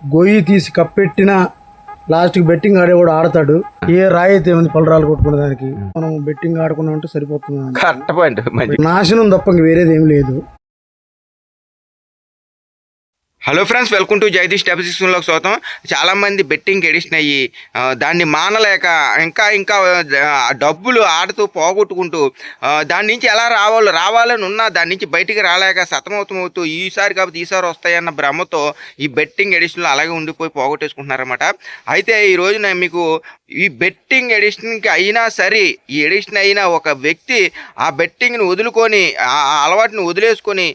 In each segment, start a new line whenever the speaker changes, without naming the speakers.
గొయ్యి తీసి కప్పెట్టిన లాస్ట్కి బెట్టింగ్ ఆడేవాడు ఆడతాడు. ఏ రాయి అయితే ఉంది పలరాలు కొట్టుకునే దానికి మనం బెట్టింగ్ ఆడుకున్నాం అంటే సరిపోతుంది. నాశనం తప్ప ఇంక వేరేది ఏం లేదు.
Hello friends, welcome to Jagadish టెబిసిక్స్లోకి స్వాగతం. చాలామంది బెట్టింగ్ ఎడిషన్ అయ్యి దాన్ని మానలేక ఇంకా డబ్బులు ఆడుతూ పోగొట్టుకుంటూ దాని నుంచి ఎలా రావాలని ఉన్నా దాని నుంచి బయటికి రాలేక సతమవుతూ ఈసారి కాబట్టి ఈసారి వస్తాయన్న భ్రమతో ఈ బెట్టింగ్ ఎడిషన్లో అలాగే ఉండిపోయి పోగొట్టేసుకుంటున్నారన్నమాట. అయితే ఈరోజు నేను మీకు ఈ బెట్టింగ్ ఎడిషన్కి అయినా సరే ఈ ఎడిషన్ అయినా ఒక వ్యక్తి ఆ బెట్టింగ్ని వదులుకొని ఆ అలవాటుని వదిలేసుకొని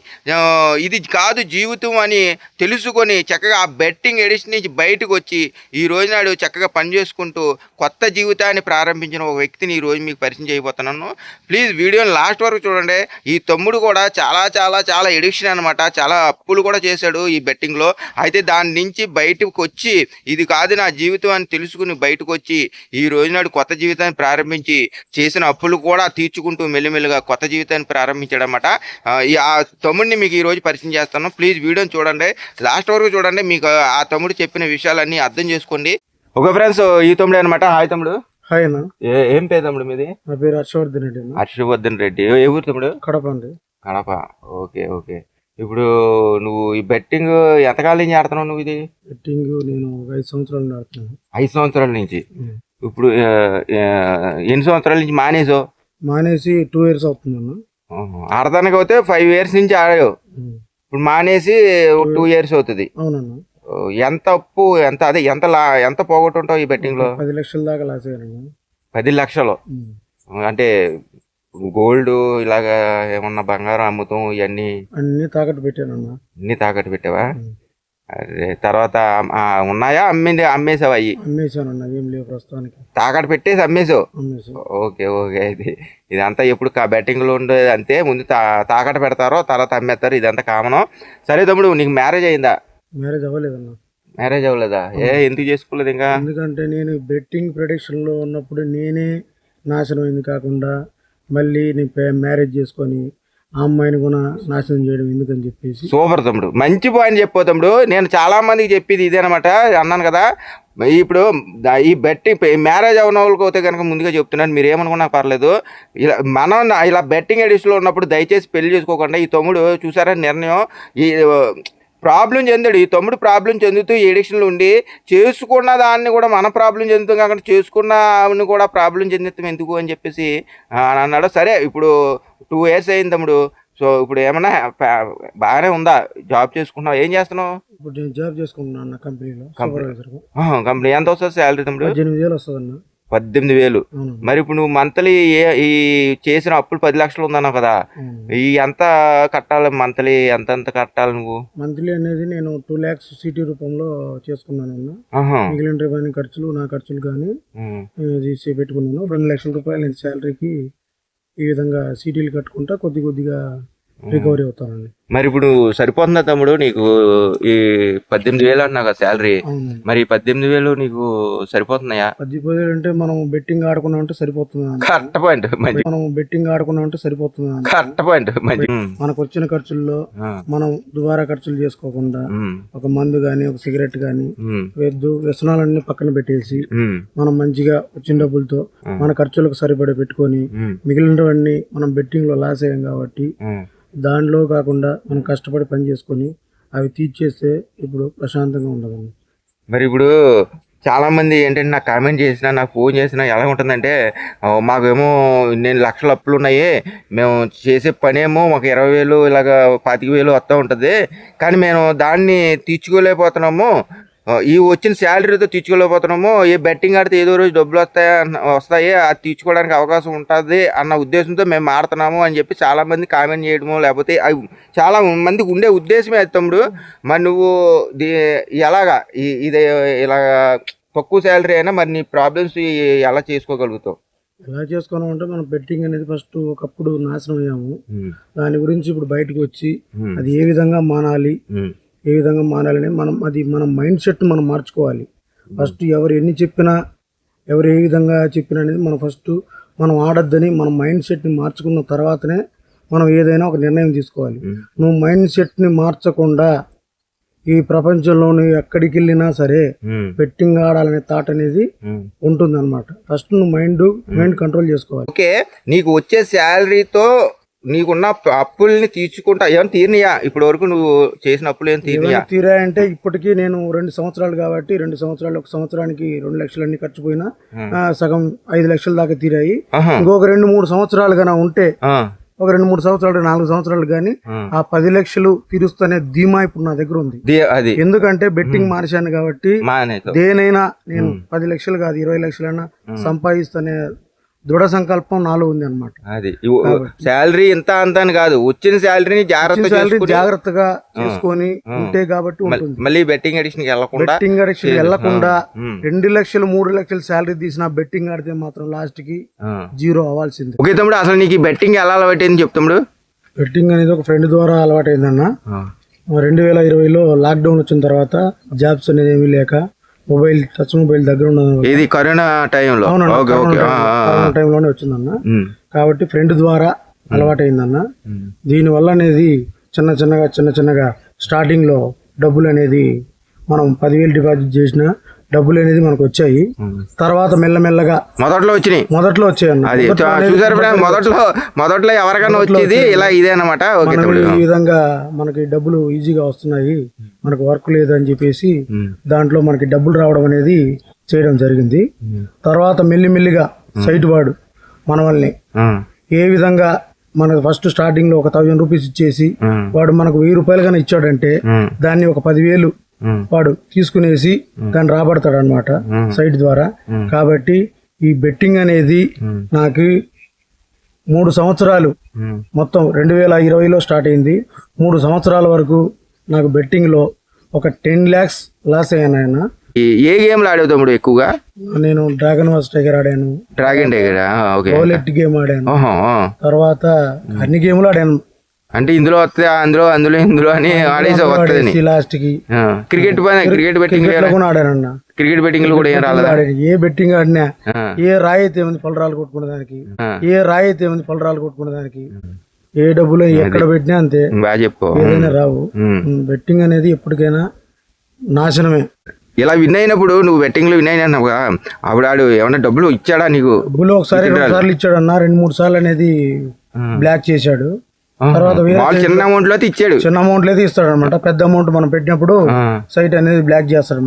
ఇది కాదు జీవితం అని తెలుసుకొని చక్కగా ఆ బెట్టింగ్ ఎడిషన్ నుంచి బయటకు వచ్చి ఈ రోజు నాడు చక్కగా పనిచేసుకుంటూ కొత్త జీవితాన్ని ప్రారంభించిన ఒక వ్యక్తిని ఈరోజు మీకు పరిచయం చేయబోతున్నాను. ప్లీజ్ వీడియోని లాస్ట్ వరకు చూడండి. ఈ తమ్ముడు కూడా చాలా ఎడిక్షన్ అనమాట. చాలా అప్పులు కూడా చేశాడు ఈ బెట్టింగ్లో. అయితే దాని నుంచి బయటకు వచ్చి ఇది కాదు నా జీవితం అని తెలుసుకుని బయటకు వచ్చి ఈ రోజు నాడు కొత్త జీవితాన్ని ప్రారంభించి చేసిన అప్పులు కూడా తీర్చుకుంటూ మెల్లిమెల్లిగా కొత్త జీవితాన్ని ప్రారంభించాడనమాట. ఆ తమ్ముడిని మీకు ఈరోజు పరిచయం చేస్తాను. ప్లీజ్ వీడియోని చూడండి, లాస్ట్ వరకు చూడండి. మీకు ఆ తమ్ముడు చెప్పిన విషయాలన్నీ అర్థం చేసుకోండి. ఓకే ఫ్రెండ్స్, ఈ తమ్ముడు అనమాట. హాయ్ తమ్ముడు.
హాయ్ అన్న.
ఏం పేరు తమ్ముడు మీది?
నా పేరు హర్షవర్ధన్ రెడ్డి.
హర్షవర్ధన్ రెడ్డి. ఏ ఊరు తమ్ముడు?
కడప అండి.
కడప. ఓకే. ఇప్పుడు నువ్వు ఈ బెట్టింగ్ ఎంతకాలం నుంచి ఆడుతున్నావు? నువ్వు ఇది
బెట్టింగ్ నేను 5 సంవత్సరాలు ఆడుతున్నాను.
5 సంవత్సరాల నుంచి. ఇప్పుడు ఎన్ని సంవత్సరాల నుంచి
మానేసి 2 years అవుతుంది అన్న.
ఆడదానికి అయితే 5 years నుంచి ఆడావు. ఇప్పుడు మానేసి 2 years అవుతుంది.
అవునన్నా.
ఎంత అప్పు ఎంత పోగొట్టుంటావు ఈ బెట్టింగ్ లో?
10 లక్షల దాకా లాస్ అయ్యాను.
10 లక్షలు అంటే గోల్డ్ ఇలాగా ఏమన్నా బంగారం అమ్ముతాం ఇవన్నీ
అన్ని తాకట్టు పెట్టానన్నా.
అన్ని తాకట్టు పెట్టావా? అరే తర్వాత ఉన్నాయా? అమ్మేసావా? అయ్యి
అమ్మేసానన్నా. ఏం లేవు ప్రస్తుతానికి.
తాకట్టు పెట్టేసి అమ్మేసావు. ఓకే. ఇదంతా ఎప్పుడు బెట్టింగ్ లో ఉండేది అంతే. ముందు తాకట్టు పెడతారో తర్వాత అమ్మేస్తారు. ఇదంతా కామను. సరే తమ్ముడు, నీకు మ్యారేజ్ అయిందా?
మ్యారేజ్ అవ్వలేదన్నా.
మ్యారేజ్ అవ్వలేదా? ఎందుకు చేసుకోలేదు ఇంకా?
ఎందుకంటే నేను బెట్టింగ్ ప్రొడక్షన్ లో ఉన్నప్పుడు నేనే నాశనం అయింది కాకుండా మళ్ళీ నేను మ్యారేజ్ చేసుకొని ఆ అమ్మాయిని కూడా నాశనం చేయడం ఎందుకని చెప్పేసి.
సూపర్ తమ్ముడు, మంచి పాయింట్ చెప్పు తమ్ముడు. నేను చాలా మందికి చెప్పేది ఇదేనమాట. అన్నాను కదా, ఇప్పుడు ఈ బెట్టింగ్ మ్యారేజ్ అవ్వని వాళ్ళకి అయితే కనుక ముందుగా చెప్తున్నాను, మీరు ఏమనుకున్నా పర్లేదు. ఇలా బెట్టింగ్ ఎడిషన్లో ఉన్నప్పుడు దయచేసి పెళ్లి చేసుకోకుండా. ఈ తమ్ముడు చూసారా నిర్ణయం, ఈ ప్రాబ్లం చెందాడు. ఈ తమ్ముడు ప్రాబ్లం చెందుతూ ఈ ఎడిక్షన్లో ఉండి చేసుకున్న దాన్ని కూడా మన ప్రాబ్లం చెందుతాం కాకుండా చేసుకున్న ఆవిడని కూడా ప్రాబ్లం చెందుతాం ఎందుకు అని చెప్పేసి అన్నాడు. సరే, ఇప్పుడు 2 years అయింది తమ్ముడు. సో ఇప్పుడు ఏమన్నా బాగానే ఉందా? జాబ్ చేసుకుంటున్నావు? ఏం చేస్తున్నావు?
ఇప్పుడు నేను జాబ్ చేసుకుంటున్నాను కంపెనీలో.
కంపెనీ ఎంత వస్తుంది శాలరీ తమ్ముడు?
18,000 వస్తుందన్న.
18,000. మరి ఇప్పుడు నువ్వు మంత్లీ ఈ చేసిన అప్పులు 10 లక్షలు ఉందన్నావు కదా, ఈ ఎంత కట్టాలి మంత్లీ? ఎంత కట్టాలి నువ్వు?
మంత్లీ అనేది నేను 2 lakhs సిటీ రూపంలో చేసుకున్నాను. మిగిలిన రేవన్నీ ఖర్చులు, నా ఖర్చులు కానీ తీసి పెట్టుకున్నాను. 2 లక్షల రూపాయలు నేను శాలరీకి ఈ విధంగా సీటీలు కట్టుకుంటా కొద్దిగా రికవరీ అవుతానండి.
మరి ఇప్పుడు సరిపోతుందా తమ్ముడు నీకు? ఈ 18,000 అన్నావు కదా శాలరీ, మరి 18,000 నీకు సరిపోతున్నాయా?
18,000 అంటే మనం బెట్టింగ్ ఆడుకున్నాం అంటే సరిపోతుంది.
Correct point.
మనం బెట్టింగ్ ఆడుకున్నాం అంటే సరిపోతుంది.
Correct point.
మనకు వచ్చిన ఖర్చుల్లో మనం దుబారా ఖర్చులు చేసుకోకుండా ఒక మందు గాని, ఒక సిగరెట్ గాని, వ్యసనాలన్నీ పక్కన పెట్టేసి మనం మంచిగా వచ్చిన డబ్బులతో మన ఖర్చులకు సరిపడే పెట్టుకొని మిగిలినవన్నీ మనం బెట్టింగ్ లో లాస్ అయ్యాం కాబట్టి దానిలో కాకుండా మనం కష్టపడి పని చేసుకొని అవి తీర్చేస్తే ఇప్పుడు ప్రశాంతంగా ఉండదండి.
మరి ఇప్పుడు చాలామంది ఏంటంటే నాకు కామెంట్ చేసినా, నాకు ఫోన్ చేసినా ఎలా ఉంటుందంటే, మాకేమో నేను లక్షల అప్పులు ఉన్నాయి, మేము చేసే పనేమో మాకు 20,000 ఇలాగ 25,000 వస్తూ ఉంటుంది, కానీ మేము దాన్ని తీర్చుకోలేకపోతున్నాము, ఈ వచ్చిన శాలరీతో తీర్చుకోలేకపోతున్నాము, ఏ బెట్టింగ్ ఆడితే ఏదో రోజు డబ్బులు వస్తాయి అది తీర్చుకోవడానికి అవకాశం ఉంటుంది అన్న ఉద్దేశంతో మేము ఆడుతున్నాము అని చెప్పి చాలామంది కామెంట్ చేయడము, లేకపోతే అవి చాలా మందికి ఉండే ఉద్దేశమే అది తమ్ముడు. మరి నువ్వు ఎలాగా ఇది ఇలాగా తక్కువ శాలరీ అయినా మరి నీ ప్రాబ్లమ్స్ ఎలా చేసుకోగలుగుతావు?
ఎలా చేసుకోవడం అంటే మనం బెట్టింగ్ అనేది ఫస్ట్ ఒకప్పుడు నాశనం అయ్యాము. దాని గురించి ఇప్పుడు బయటకు వచ్చి అది ఏ విధంగా మానాలని మన మైండ్ సెట్ మనం మార్చుకోవాలి. ఫస్ట్ ఎవరు ఎన్ని చెప్పినా, ఎవరు ఏ విధంగా చెప్పినా అనేది మనం ఆడొద్దని మన మైండ్ సెట్ని మార్చుకున్న తర్వాతనే మనం ఏదైనా ఒక నిర్ణయం తీసుకోవాలి. నువ్వు మైండ్ సెట్ని మార్చకుండా ఈ ప్రపంచంలోని ఎక్కడికి వెళ్ళినా సరే బెట్టింగ్ ఆడాలనే థాట్ అనేది ఉంటుంది అనమాట. ఫస్ట్ నువ్వు మైండ్ కంట్రోల్ చేసుకోవాలి.
ఓకే, నీకు వచ్చే శాలరీతో నీకున్న అప్పుల్ని తీర్చుకుంటా ఏమైనా తీరినాయా? ఇప్పటి వరకు నువ్వు చేసిన అప్పులు ఏం తీరినాయా?
తీరాయంటే ఇప్పటికీ నేను 2 సంవత్సరాలు కాబట్టి 2 సంవత్సరాలు, ఒక సంవత్సరానికి 2 లక్షలన్నీ ఖర్చు పోయినా సగం 5 లక్షల దాకా తీరాయి. ఇంకొక 2-3 సంవత్సరాలు గానా ఉంటే, ఒక 2-3 సంవత్సరాలు 4 సంవత్సరాలు కానీ ఆ 10 లక్షలు తీరుస్తూనే ధీమా ఇప్పుడు నా దగ్గర ఉంది. ఎందుకంటే బెట్టింగ్ మానేశాను కాబట్టి దేనైనా నేను 10 లక్షలు కాదు 20 లక్షలైనా సంపాదిస్తూనే దృఢ సంకల్పం నాలో ఉంది అనమాట.
అది శాలరీ ఇంత అంత అని కాదు, వచ్చిన శాలరీని
జాగ్రత్తగా చేసుకొని ఉంటే కాబట్టి ఉంటుంది.
మళ్ళీ బెట్టింగ్ అడిక్షన్ వెళ్ళకుండా
2 లక్షలు 3 లక్షలు శాలరీ తీసిన బెట్టింగ్ ఆడితే మాత్రం లాస్ట్ కి జీరో అవ్వాల్సింది.
ఓకే తమ్ముడు, అసలు నీకు బెట్టింగ్ ఎలా అలవాటైంది చెప్తాడు?
బెట్టింగ్ అనేది ఒక ఫ్రెండ్ ద్వారా అలవాటైందన్న. 2020లో లాక్డౌన్ వచ్చిన తర్వాత జాబ్స్ అనేది ఏమీ లేక టచ్ మొబైల్ దగ్గర ఉన్నది.
ఇది కరోనా టైంలో?
కరోనా టైంలోనే వచ్చిందన్న. కాబట్టి ఫ్రెండ్ ద్వారా అలవాటైందన్న. దీనివల్ల అనేది చిన్న చిన్నగా స్టార్టింగ్ లో డబ్బులు అనేది మనం 10,000 డిపాజిట్ చేసిన డబ్బులు అనేది మనకు వచ్చాయి. తర్వాత మెల్లమెల్లగా మొదట్లో వచ్చాయి అన్న.
మొదట్లో ఎవరికైనా వచ్చేది ఇలా ఇదే అనమాట.
ఈ విధంగా మనకి డబ్బులు ఈజీగా వస్తున్నాయి, మనకు వర్క్ లేదు అని చెప్పేసి దాంట్లో మనకి డబ్బులు రావడం అనేది చేయడం జరిగింది. తర్వాత మెల్లిమెల్లిగా సైట్ వాడు మన వాళ్ళని ఏ విధంగా మనకు ఫస్ట్ స్టార్టింగ్ లో ఒక 1000 రూపీస్ ఇచ్చేసి వాడు మనకు 1000 రూపాయలు గానీ ఇచ్చాడంటే దాన్ని ఒక 10,000 వాడు తీసుకునేసి దాన్ని రాబడతాడు అనమాట సైట్ ద్వారా. కాబట్టి ఈ బెట్టింగ్ అనేది నాకు 3 సంవత్సరాలు, మొత్తం 2020లో స్టార్ట్ అయింది. 3 సంవత్సరాల వరకు నాకు బెట్టింగ్ లో ఒక 10 lakhs లాస్ అయ్యాను. ఆయన
ఏ గేమ్లు ఆడావు తమ్ముడు ఎక్కువగా?
నేను డ్రాగన్ వాస్ టైగర్ ఆడాను, బౌలెట్ గేమ్ ఆడాను, తర్వాత అన్ని గేమ్లు ఆడాను.
అంటే ఇందులో వస్తే ఇందులో అని ఆడేసి లాస్ట్ కి క్రికెట్ బెట్టింగ్
ఆడానన్న.
క్రికెట్ బెట్టింగ్ కూడా ఏం రాలేదు.
ఏ బెట్టింగ్ ఆడినా ఏ రాయి అయితే ఏముంది పలరాలు కొట్టుకునే దానికి, ఏ డబ్బులు ఎక్కడ పెట్టినా అంతే,
బాగా చెప్పు,
ఏదైనా రావు. బెట్టింగ్ అనేది ఎప్పటికైనా నాశనమే.
ఇలా విన్ అయినప్పుడు నువ్వు బెట్టింగ్ లో విన్ అయినావు అప్పుడు ఆడు ఏమన్నా డబ్బులు ఇచ్చాడా నీకు?
డబ్బులు ఒకసారి 2 సార్లు ఇచ్చాడు అన్న. 2-3 సార్లు అనేది బ్లాక్ చేశాడు. తర్వాత
చిన్న అమౌంట్ లో ఇచ్చాడు,
చిన్న అమౌంట్ లో ఇస్తాడు అనమాట. పెద్ద అమౌంట్ మనం పెట్టినప్పుడు సైట్ అనేది బ్లాక్ చేస్తాడు.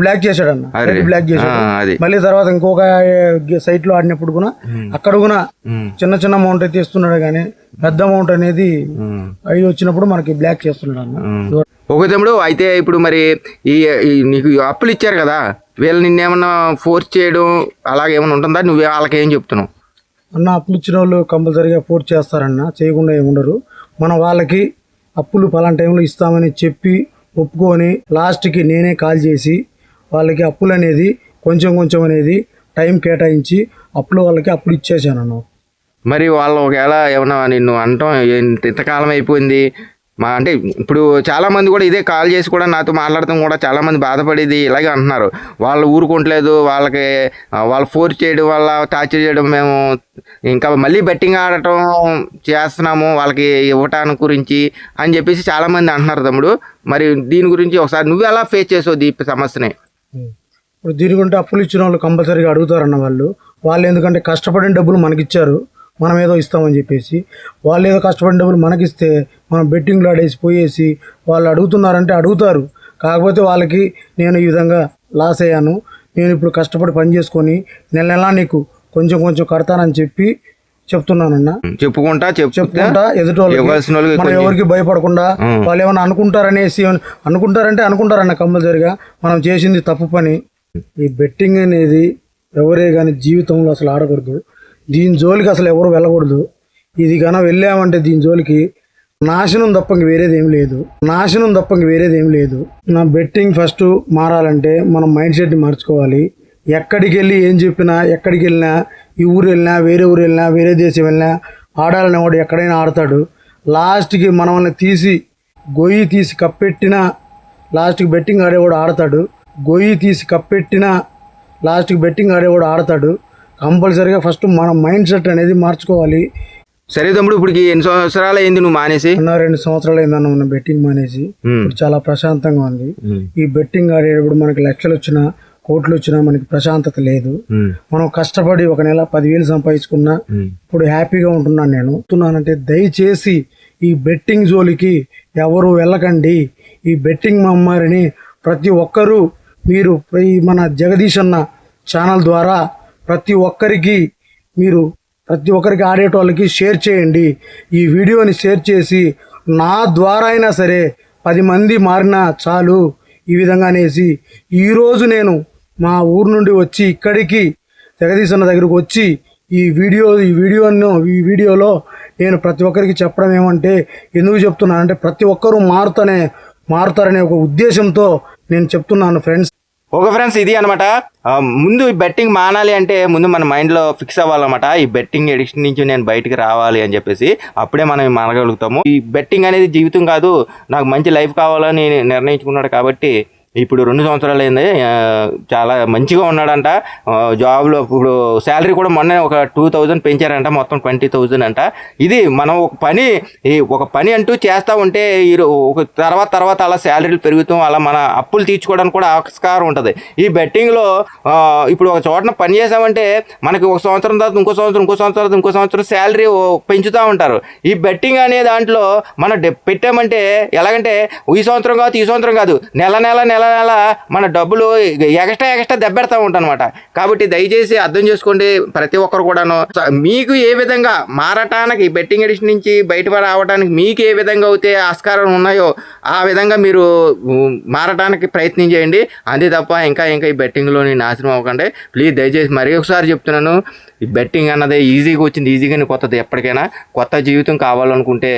బ్లాక్ చేశాడు అన్న, బ్లాక్ చేశాడు. మళ్ళీ తర్వాత ఇంకొక సైట్ లో ఆడినప్పుడు కూడా అక్కడ కూడా చిన్న అమౌంట్ అయితే ఇస్తున్నాడు, కానీ పెద్ద అమౌంట్ అనేది అవి వచ్చినప్పుడు మనకి బ్లాక్ చేస్తున్నాడు అన్న.
ఓకే తమ్ముడు, అయితే ఇప్పుడు మరి ఈ నీకు అప్పులు ఇచ్చారు కదా, వీళ్ళు నిన్నేమన్నా ఫోర్స్ చేయడం అలాగేమన్నా ఉంటుందా? నువ్వు వాళ్ళకి ఏం చెప్తున్నావు
అన్న? అప్పులు ఇచ్చిన వాళ్ళు కంపల్సరీగా ఫోర్స్ చేస్తారన్న, చేయకుండా ఏముండరు. మనం వాళ్ళకి అప్పులు పలానా టైంలో ఇస్తామని చెప్పి ఒప్పుకొని లాస్ట్కి నేనే కాల్ చేసి వాళ్ళకి అప్పులు అనేది కొంచెం అనేది టైం కేటాయించి వాళ్ళకి అప్పులు ఇచ్చేసాను.
మరి వాళ్ళు ఒకవేళ ఏమన్నా నిన్ను అంటాం ఇంతకాలం అయిపోయింది అంటే ఇప్పుడు చాలా మంది కూడా ఇదే కాల్ చేసి కూడా నాతో మాట్లాడటం కూడా చాలా మంది బాధపడేది ఇలాగే అంటున్నారు. వాళ్ళు ఊరుకోవట్లేదు, వాళ్ళు ఫోర్స్ చేయడం వల్ల టార్చర్ చేయడం, మేము ఇంకా మళ్ళీ బెట్టింగ్ ఆడటం చేస్తున్నాము వాళ్ళకి ఇవ్వటానికి గురించి అని చెప్పేసి చాలా మంది అంటున్నారు తమ్ముడు. మరి దీని గురించి ఒకసారి నువ్వు ఎలా ఫేస్ చేసావు ఈ సమస్యని?
ఇప్పుడు దీని గురించి అప్పులు ఇచ్చిన వాళ్ళు కంపల్సరీగా అడుగుతారన్న. వాళ్ళు ఎందుకంటే కష్టపడిన డబ్బులు మనకిచ్చారు, మనం ఏదో ఇస్తామని చెప్పేసి వాళ్ళు ఏదో కష్టపడిన డబ్బులు మనకిస్తే మనం బెట్టింగ్లో ఆడేసి పోయేసి వాళ్ళు అడుగుతున్నారంటే అడుగుతారు. కాకపోతే వాళ్ళకి నేను ఈ విధంగా లాస్ అయ్యాను, నేను ఇప్పుడు కష్టపడి పని చేసుకొని నెల నీకు కొంచెం కడతానని చెప్పి చెప్తున్నానన్న.
చెప్పుకుంటా
ఎదుటి వాళ్ళు మనం ఎవరికి భయపడకుండా వాళ్ళు ఏమైనా అనుకుంటారంటే అనుకుంటారన్న. కంపల్సరిగా మనం చేసింది తప్పు పని. ఈ బెట్టింగ్ అనేది ఎవరే కానీ జీవితంలో అసలు ఆడకూడదు. దీని జోలికి అసలు ఎవరు వెళ్ళకూడదు. ఇది కన్నా వెళ్ళామంటే దీని జోలికి నాశనం తప్ప ఇంక వేరేది ఏం లేదు. నా బెట్టింగ్ ఫస్ట్ మారాలంటే మనం మైండ్ సెట్ని మార్చుకోవాలి. ఎక్కడికి వెళ్ళి ఏం చెప్పినా, ఎక్కడికి వెళ్ళినా, ఈ ఊరు వెళ్ళినా, వేరే ఊరు వెళ్ళినా, వేరే దేశం వెళ్ళినా ఆడాలనే వాడు ఎక్కడైనా ఆడతాడు. లాస్ట్కి మనల్ని గొయ్యి తీసి కప్పెట్టినా లాస్ట్కి బెట్టింగ్ ఆడేవాడు ఆడతాడు. కంపల్సరీగా ఫస్ట్ మన మైండ్ సెట్ అనేది మార్చుకోవాలి.
సరే తమ్ముడు, ఇప్పుడు ఎన్ని సంవత్సరాలు అయింది నువ్వు మానేసి?
2 సంవత్సరాలు అయిందన్న ఉన్న బెట్టింగ్ మానేసి. ఇప్పుడు చాలా ప్రశాంతంగా ఉంది. ఈ బెట్టింగ్ ఆడేటప్పుడు మనకి లక్షలు వచ్చినా కోట్లు వచ్చినా మనకి ప్రశాంతత లేదు. మనం కష్టపడి ఒక నెల 10,000 సంపాదించుకున్నా ఇప్పుడు హ్యాపీగా ఉంటున్నాను. నేను చెప్తున్నానంటే దయచేసి ఈ బెట్టింగ్ జోలికి ఎవరు వెళ్ళకండి. ఈ బెట్టింగ్ మమ్మారిని ప్రతి ఒక్కరూ మీరు మన జగదీష్ అన్న ఛానల్ ద్వారా ప్రతి ఒక్కరికి ఆడేటోళ్ళకి షేర్ చేయండి. ఈ వీడియోని షేర్ చేసి నా ద్వారా అయినా సరే 10 మంది మారినా చాలు. ఈ విధంగా అనేసి ఈరోజు నేను మా ఊరు నుండి వచ్చి ఇక్కడికి జగదీష్ అన్న దగ్గరకు వచ్చి ఈ వీడియోలో నేను ప్రతి ఒక్కరికి చెప్పడం ఏమంటే, ఎందుకు చెప్తున్నానంటే ప్రతి ఒక్కరూ మారుతారనే ఒక ఉద్దేశంతో నేను చెప్తున్నాను ఫ్రెండ్స్.
ఓకే ఫ్రెండ్స్, ఇది అనమాట. ముందు ఈ బెట్టింగ్ మానాలి అంటే ముందు మన మైండ్లో ఫిక్స్ అవ్వాలన్నమాట. ఈ బెట్టింగ్ ఎడిక్షన్ నుంచి నేను బయటికి రావాలి అని చెప్పేసి అప్పుడే మనం మానగలుగుతాము. ఈ బెట్టింగ్ అనేది జీవితం కాదు, నాకు మంచి లైఫ్ కావాలని నిర్ణయించుకున్నాడు కాబట్టి ఇప్పుడు 2 సంవత్సరాలు అయింది. చాలా మంచిగా ఉన్నాడంట. జాబ్లో ఇప్పుడు శాలరీ కూడా మొన్న ఒక 2,000 పెంచారంట, మొత్తం 20,000 అంట. ఇది మనం ఒక పని అంటూ చేస్తూ ఉంటే ఒక తర్వాత అలా శాలరీలు పెరుగుతాం, అలా మన అప్పులు తీర్చుకోవడానికి కూడా ఆస్కారం ఉంటుంది. ఈ బెట్టింగ్లో ఇప్పుడు ఒక చోటన పని చేసామంటే మనకి ఒక సంవత్సరం తర్వాత ఇంకో సంవత్సరం శాలరీ పెంచుతూ ఉంటారు. ఈ బెట్టింగ్ అనే దాంట్లో మనం పెట్టామంటే ఎలాగంటే ఈ సంవత్సరం కాదు నెల మన డబ్బులు ఎక్స్ట్రా దెబ్బెడతా ఉంటాం అనమాట. కాబట్టి దయచేసి అర్థం చేసుకోండి ప్రతి ఒక్కరు కూడాను. మీకు ఏ విధంగా మారటానికి, బెట్టింగ్ ఎడిషన్ నుంచి బయట రావడానికి మీకు ఏ విధంగా అయితే ఆస్కారం ఉన్నాయో ఆ విధంగా మీరు మారటానికి ప్రయత్నం చేయండి. అంతే తప్ప ఇంకా ఈ బెట్టింగ్లో నాశనం అవ్వకండి ప్లీజ్. దయచేసి మరీ ఒకసారి చెప్తున్నాను, ఈ బెట్టింగ్ అన్నది ఈజీగా వచ్చింది, ఈజీగానే కొత్తది. ఎప్పటికైనా కొత్త జీవితం కావాలనుకుంటే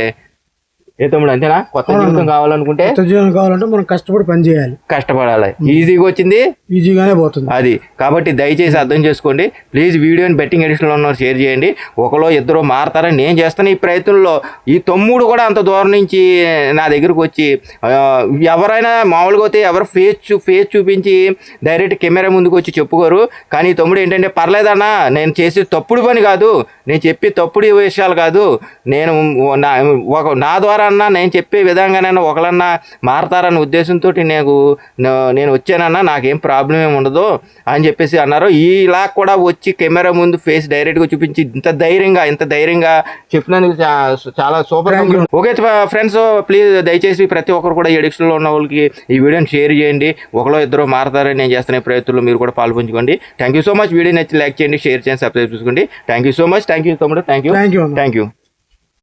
తమ్ముడు అంతేనా? కొత్త జీవితం కావాలంటే
మనం కష్టపడి పని చేయాలి,
కష్టపడాలి. ఈజీగా వచ్చింది
ఈజీగానే పోతుంది
అది. కాబట్టి దయచేసి అర్థం చేసుకోండి ప్లీజ్. వీడియోని బెట్టింగ్ ఎడిషన్లో ఉన్నవారు షేర్ చేయండి. ఒకలో ఇద్దరు మారతారని నేను చేస్తాను ఈ ప్రయత్నంలో. ఈ తమ్ముడు కూడా అంత దూరం నుంచి నా దగ్గరకు వచ్చి ఎవరైనా మామూలుగా అయితే ఎవరు ఫేస్ చూపించి డైరెక్ట్ కెమెరా ముందుకు వచ్చి చెప్పుకోరు. కానీ ఈ తమ్ముడు ఏంటంటే పర్లేదన్నా, నేను చేసే తప్పుడు పని కాదు, నేను చెప్పే తప్పుడు విషయాలు కాదు, నేను నా ద్వారా అన్నా నేను చెప్పే విధంగానైనా ఒకళ్ళన్నా మారతారన్న ఉద్దేశంతో నేను వచ్చానన్నా, నాకేం ప్రాబ్లం ఏమి ఉండదు అని చెప్పేసి అన్నారు. ఇలా కూడా వచ్చి కెమెరా ముందు ఫేస్ డైరెక్ట్గా చూపించి ఇంత ధైర్యంగా చెప్పినందుకు చాలా సూపర్. ఓకే ఫ్రెండ్స్, ప్లీజ్ దయచేసి ప్రతి ఒక్కరు కూడా ఎడిక్షన్లో ఉన్న వాళ్ళకి ఈ వీడియోని షేర్ చేయండి. ఒకలో ఇద్దరు మారతారని నేను చేస్తున్న ప్రయత్నంలో మీరు కూడా పాల్పంచుకోండి. Thank you so much. Video నచ్చి లైక్ చేయండి, షేర్ చేయండి, సబ్స్క్రైబ్ చేసుకోండి. Thank you so much. Thank you తమ్ముడు. Thank you.